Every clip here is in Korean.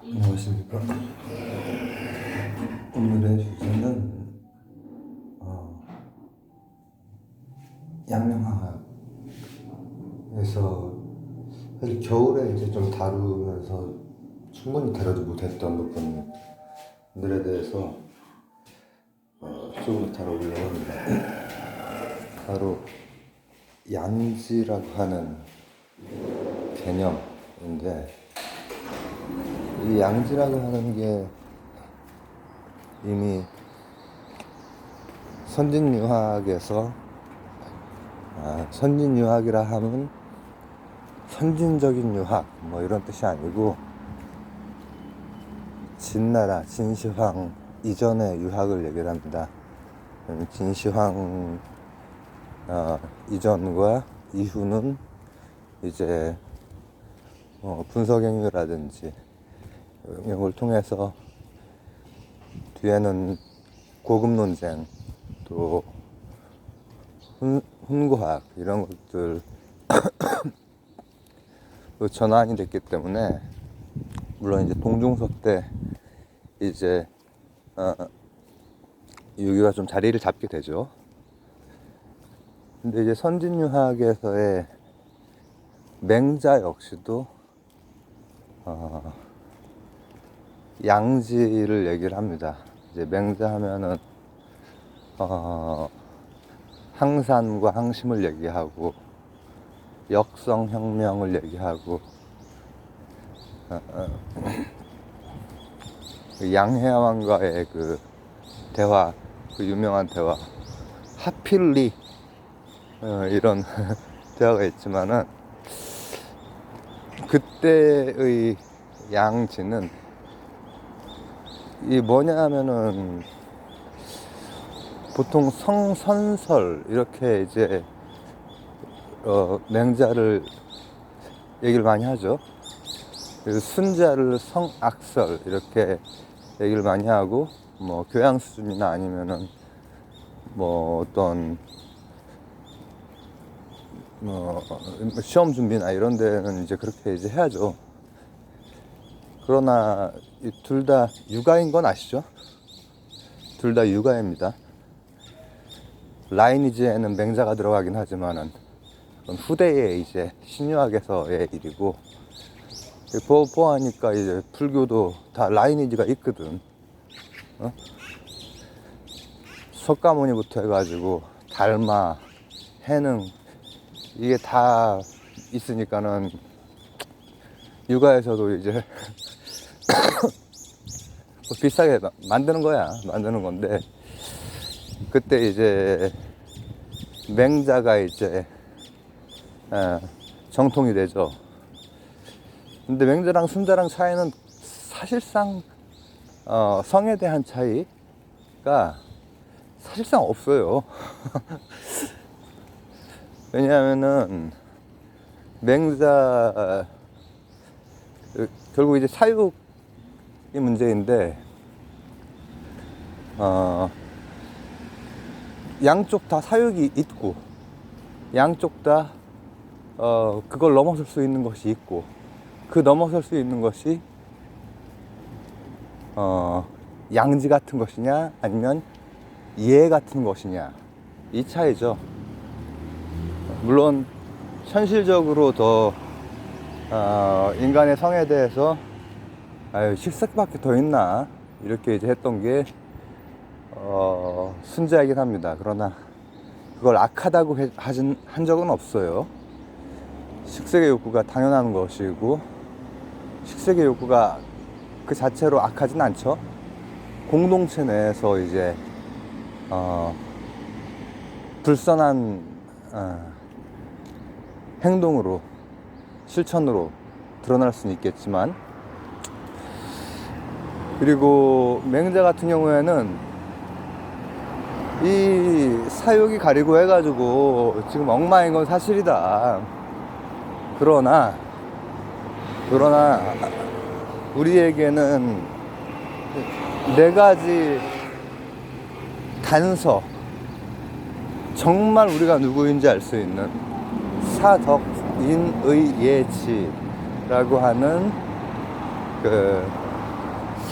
안녕하십니까. 오늘의 주제는 양양화학에서 사실 겨울에 이제 좀 다루면서 충분히 다루지 못했던 부분들에 대해서 조금 다뤄보려고 합니다. 바로 양지라고 하는 개념인데, 이 양지라고 하는 게 이미 선진유학에서 선진유학이라 하면 선진적인 유학 뭐 이런 뜻이 아니고 진나라 진시황 이전의 유학을 얘기를 합니다. 진시황 이전과 이후는 이제 분석행위라든지 이런 걸 통해서 뒤에는 고급 논쟁, 또 훈구학 이런 것들 전환이 됐기 때문에, 물론 이제 동중석 때 이제 유교가 좀 자리를 잡게 되죠. 근데 이제 선진유학에서의 맹자 역시도 양지를 얘기를 합니다. 이제 맹자 하면은 항산과 항심을 얘기하고 역성혁명을 얘기하고 양해왕과의 그 대화, 그 유명한 대화, 하필리 이런 대화가 있지만은, 그때의 양지는 이 뭐냐 하면은 보통 성선설 이렇게 이제 맹자를 얘기를 많이 하죠. 그리고 순자를 성악설 이렇게 얘기를 많이 하고, 뭐 교양 수준이나 아니면은 뭐 어떤 시험 준비나 이런 데는 이제 그렇게 이제 해야죠. 그러나 둘 다 유가인 건 아시죠? 둘 다 유가입니다. 라이니지에는 맹자가 들어가긴 하지만은 후대에 이제 신유학에서의 일이고, 보아하니까 이제 불교도 다 라이니지가 있거든. 석가모니부터 해가지고 달마, 해능 이게 다 있으니까는 육아에서도 이제 비싸게 만드는 거야. 만드는 건데, 그때 이제 맹자가 이제 정통이 되죠. 근데 맹자랑 순자랑 차이는 사실상 성에 대한 차이가 사실상 없어요. 왜냐하면은 맹자 결국 이제 사육이 문제인데, 양쪽 다 사육이 있고, 양쪽 다 그걸 넘어설 수 있는 것이 있고, 그 넘어설 수 있는 것이 양지 같은 것이냐 아니면 예 같은 것이냐, 이 차이죠. 물론 현실적으로 더 인간의 성에 대해서 식색밖에 더 있나 이렇게 이제 했던 게 순자이긴 합니다. 그러나 그걸 악하다고 한 적은 없어요. 식색의 욕구가 당연한 것이고, 식색의 욕구가 그 자체로 악하진 않죠. 공동체 내에서 이제 불선한 행동으로, 실천으로 드러날 수는 있겠지만, 그리고 맹자 같은 경우에는 이 사육이 가리고 해가지고 지금 엉망인 건 사실이다. 그러나 우리에게는 네 가지 단서, 정말 우리가 누구인지 알 수 있는 사덕인의예지라고 하는 그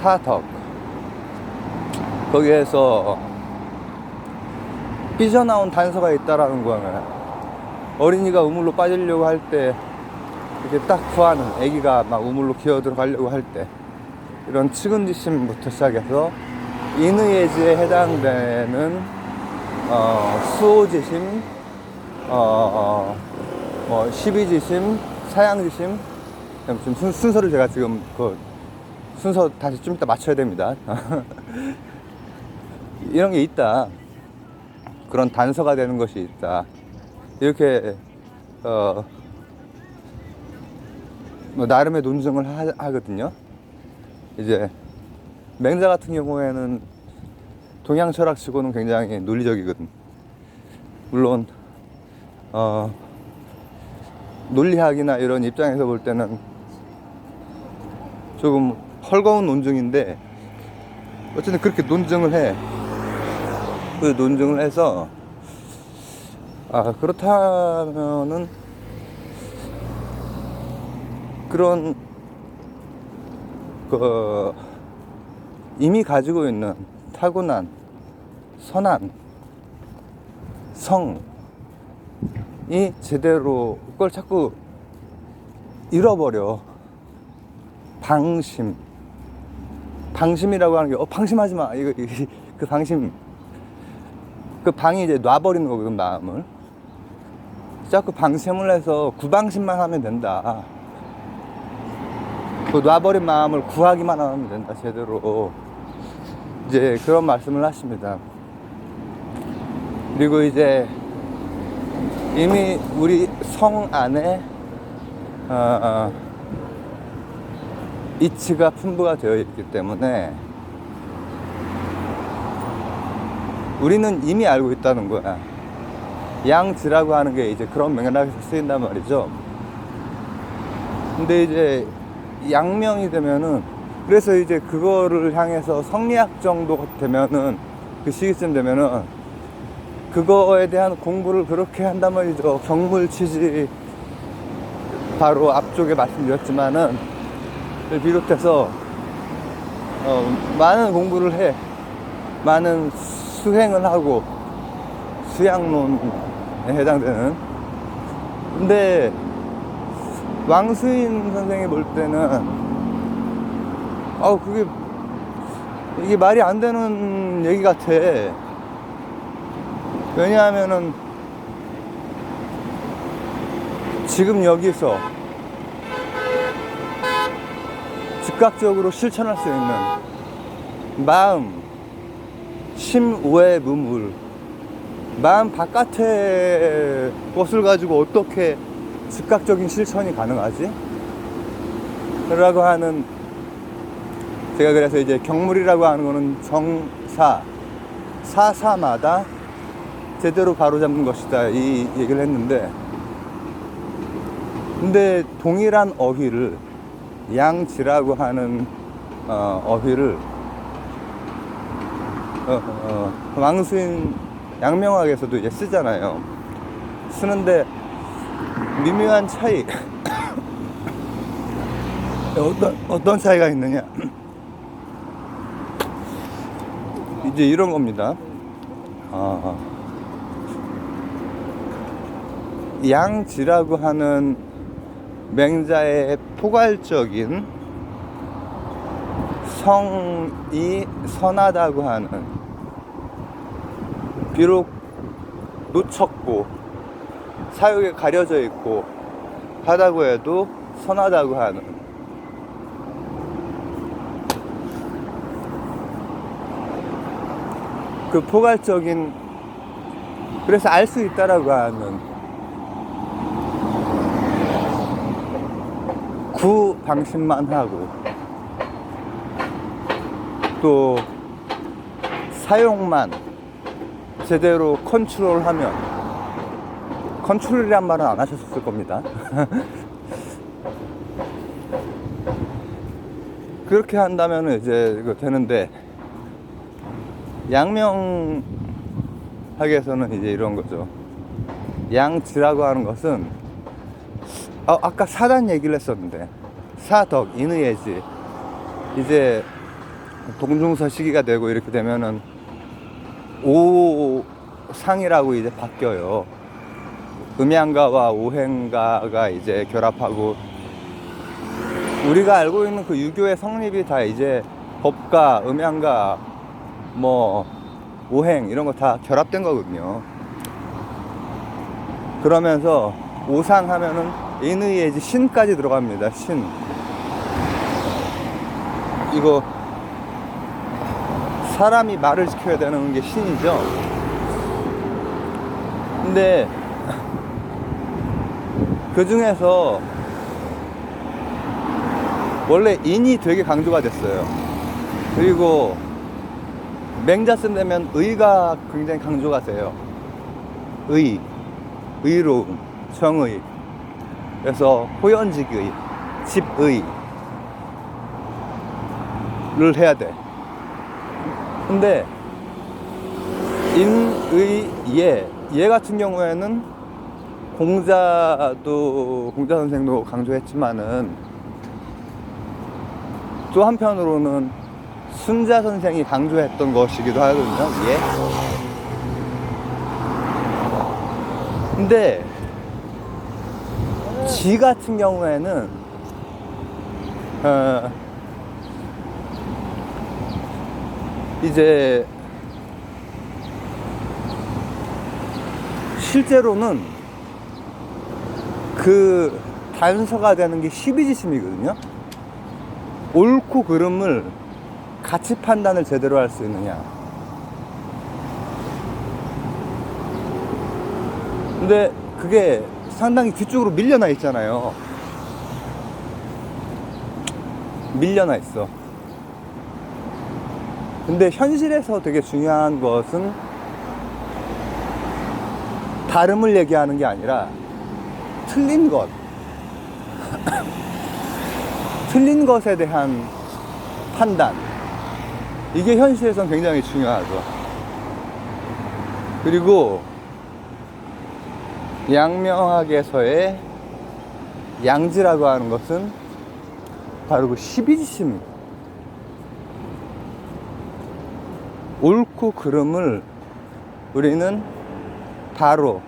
사덕. 거기에서 삐져나온 단서가 있다라는 거는 어린이가 우물로 빠지려고 할 때 이렇게 딱 구하는, 애기가 막 우물로 기어 들어가려고 할 때 이런 측은지심부터 시작해서 인의예지에 해당되는 수호지심, 뭐 시비지심, 사양지심. 지금 순서를 제가 지금 순서 다시 좀 이따 맞춰야 됩니다. 이런 게 있다. 그런 단서가 되는 것이 있다. 이렇게 뭐 나름의 논증을 하거든요. 이제 맹자 같은 경우에는 동양 철학치고는 굉장히 논리적이거든. 물론 논리학이나 이런 입장에서 볼 때는 조금 헐거운 논증인데 어쨌든 그렇게 논증을 해. 그 논증을 해서 그렇다면은 그런 이미 가지고 있는 타고난 선한 성이 제대로 그걸 자꾸 잃어버려. 방심이라고 하는 게 방심하지 마. 이거 그 방심, 그 방이 이제 놔버리는 거거든, 마음을. 자꾸 방심을 해서 구방심만 하면 된다. 그 놔버린 마음을 구하기만 하면 된다, 제대로. 이제 그런 말씀을 하십니다. 그리고 이제 이미 우리 성 안에 이치가 풍부가 되어 있기 때문에 우리는 이미 알고 있다는 거야. 양지라고 하는 게 이제 그런 맥락에서 쓰인단 말이죠. 근데 이제 양명이 되면은, 그래서 이제 그거를 향해서 성리학 정도 되면은, 그 시기쯤 되면은 그거에 대한 공부를 그렇게 한단 말이죠. 경물치지, 바로 앞쪽에 말씀드렸지만은 비롯해서 많은 공부를 해. 많은 수행을 하고, 수양론에 해당되는. 근데 왕수인 선생이 볼 때는 이게 말이 안 되는 얘기 같아. 왜냐하면은 지금 여기서 즉각적으로 실천할 수 있는 마음, 심외 무물, 마음 바깥의 것을 가지고 어떻게 즉각적인 실천이 가능하지? 라고 하는, 제가 그래서 이제 경물이라고 하는 거는 사사마다 제대로 바로잡는 것이다, 이 얘기를 했는데, 근데 동일한 어휘를, 양지라고 하는 어휘를 왕수인 양명학에서도 이제 쓰잖아요. 쓰는데 미묘한 차이. 어떤 차이가 있느냐, 이제 이런 겁니다. 양지라고 하는 맹자의 포괄적인 성이 선하다고 하는, 비록 놓쳤고 사욕에 가려져 있고 하다고 해도 선하다고 하는, 그 포괄적인, 그래서 알 수 있다라고 하는 구방심만 하고, 또 사용만 제대로 컨트롤하면, 컨트롤이란 말은 안 하셨을 겁니다. 그렇게 한다면 이제 이거 되는데, 양명학에서는 이제 이런 거죠. 양지라고 하는 것은 아까 사단 얘기를 했었는데, 사덕, 인의예지, 이제 동중서 시기가 되고 이렇게 되면은 오상이라고 이제 바뀌어요. 음양가와 오행가가 이제 결합하고, 우리가 알고 있는 그 유교의 성립이 다 이제 법가, 음양가, 뭐 오행 이런 거 다 결합된 거거든요. 그러면서 오상 하면은 인의에 이제 신까지 들어갑니다. 신. 이거 사람이 말을 지켜야 되는 게 신이죠. 근데 그 중에서 원래 인이 되게 강조가 됐어요. 그리고 맹자쓴 되면 의가 굉장히 강조가 돼요. 의, 의로움, 정의. 그래서 호연직의, 집의를 해야 돼. 근데 인의 얘 같은 경우에는 공자 선생도 강조했지만은, 또 한편으로는 순자 선생이 강조했던 것이기도 하거든요. 예. 근데 지 같은 경우에는 이제 실제로는 그 단서가 되는 게 십이지심이거든요. 옳고 그름을 같이 판단을 제대로 할 수 있느냐. 근데 그게 상당히 뒤쪽으로 밀려나 있잖아요. 밀려나 있어. 근데 현실에서 되게 중요한 것은 다름을 얘기하는 게 아니라 틀린 것 틀린 것에 대한 판단, 이게 현실에서는 굉장히 중요하죠. 그리고 양명학에서의 양지라고 하는 것은 바로 그 십이지심, 옳고 그름을 우리는 바로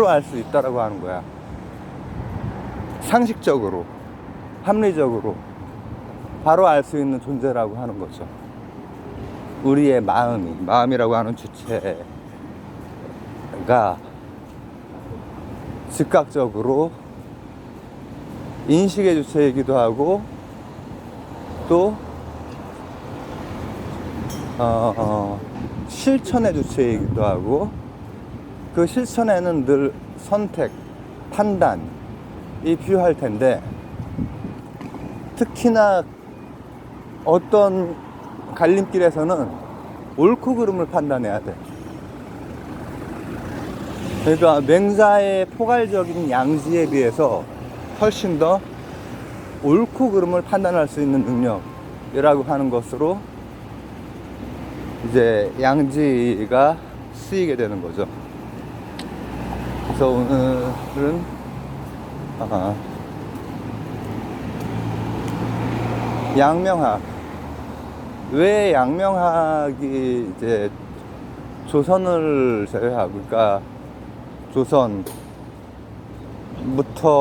알 수 있다라고 하는 거야. 상식적으로, 합리적으로 바로 알 수 있는 존재라고 하는 거죠. 우리의 마음이라고 하는 주체가 즉각적으로 인식의 주체이기도 하고, 또 실천의 주체이기도 하고, 그 실천에는 늘 선택, 판단이 필요할 텐데, 특히나 어떤 갈림길에서는 옳고 그름을 판단해야 돼. 그러니까 맹자의 포괄적인 양지에 비해서 훨씬 더 옳고 그름을 판단할 수 있는 능력이라고 하는 것으로 이제 양지가 쓰이게 되는 거죠. 그래서 오늘은 양명학, 왜 양명학이 이제 조선을 제외하고, 그러니까 조선부터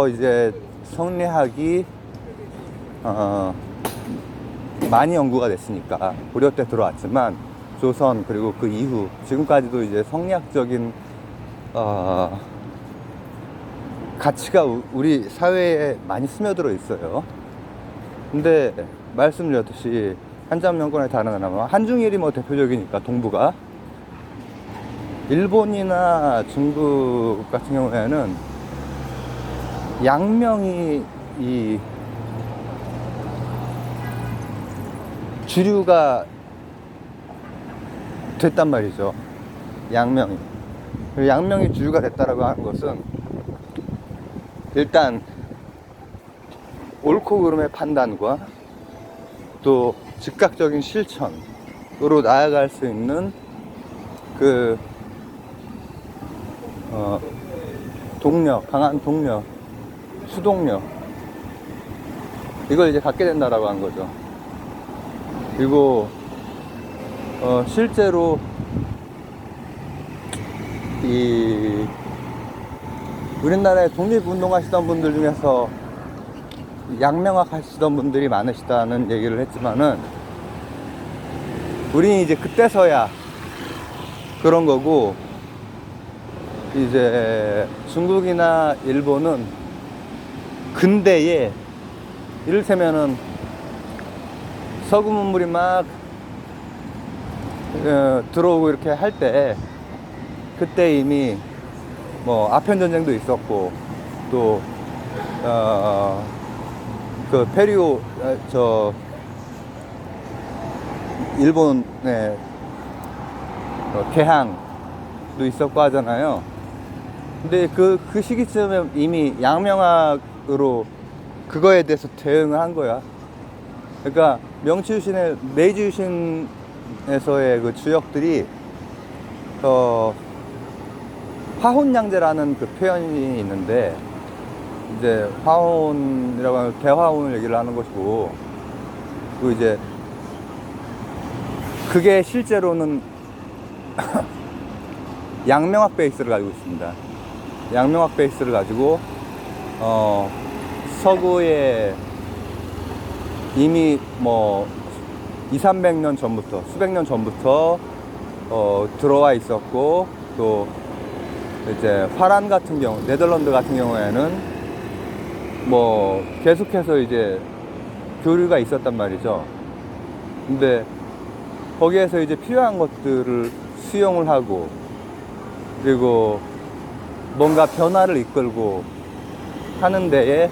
이제 성리학이 많이 연구가 됐으니까 고려 때 들어왔지만, 조선 그리고 그 이후 지금까지도 이제 성리학적인 가치가 우리 사회에 많이 스며들어 있어요. 근데 말씀드렸듯이 한자명권의 단어가 한중일이 뭐 대표적이니까, 동북아, 일본이나 중국 같은 경우에는 양명이 이 주류가 됐단 말이죠. 양명이 주류가 됐다라고 하는 것은, 일단 옳고 그름의 판단과 또 즉각적인 실천으로 나아갈 수 있는 그 동력, 강한 동력, 수동력, 이걸 이제 갖게 된다라고 하는 거죠. 그리고 실제로 이 우리나라에 독립운동하시던 분들 중에서 양명학 하시던 분들이 많으시다는 얘기를 했지만은, 우리는 이제 그때서야 그런 거고, 이제 중국이나 일본은 근대에 이를테면은 서구 문물이 막 들어오고 이렇게 할 때, 그때 이미 뭐 아편 전쟁도 있었고, 또 그 페리오 일본의 개항도 있었고 하잖아요. 근데 그 시기쯤에 이미 양명학으로 그거에 대해서 대응을 한 거야. 그러니까 명치유신의 메이지유신에서의 그 주역들이 화혼양제라는 그 표현이 있는데, 이제 화혼이라고 하면 대화혼을 얘기를 하는 것이고, 그 이제 그게 실제로는 양명학 베이스를 가지고 있습니다. 양명학 베이스를 가지고 서구에 이미 뭐 200~300년 전부터, 수백 년 전부터 들어와 있었고, 또 이제 화란 같은 경우, 네덜란드 같은 경우에는 뭐 계속해서 이제 교류가 있었단 말이죠. 근데 거기에서 이제 필요한 것들을 수용을 하고, 그리고 뭔가 변화를 이끌고 하는 데에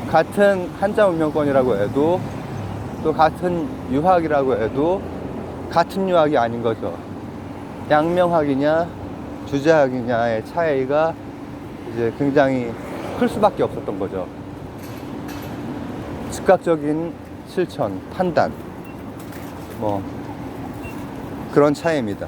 같은 한자 문명권이라고 해도, 또 같은 유학이라고 해도 같은 유학이 아닌 거죠. 양명학이냐 주제학이냐의 차이가 이제 굉장히 클 수밖에 없었던 거죠. 즉각적인 실천, 판단, 뭐 그런 차이입니다.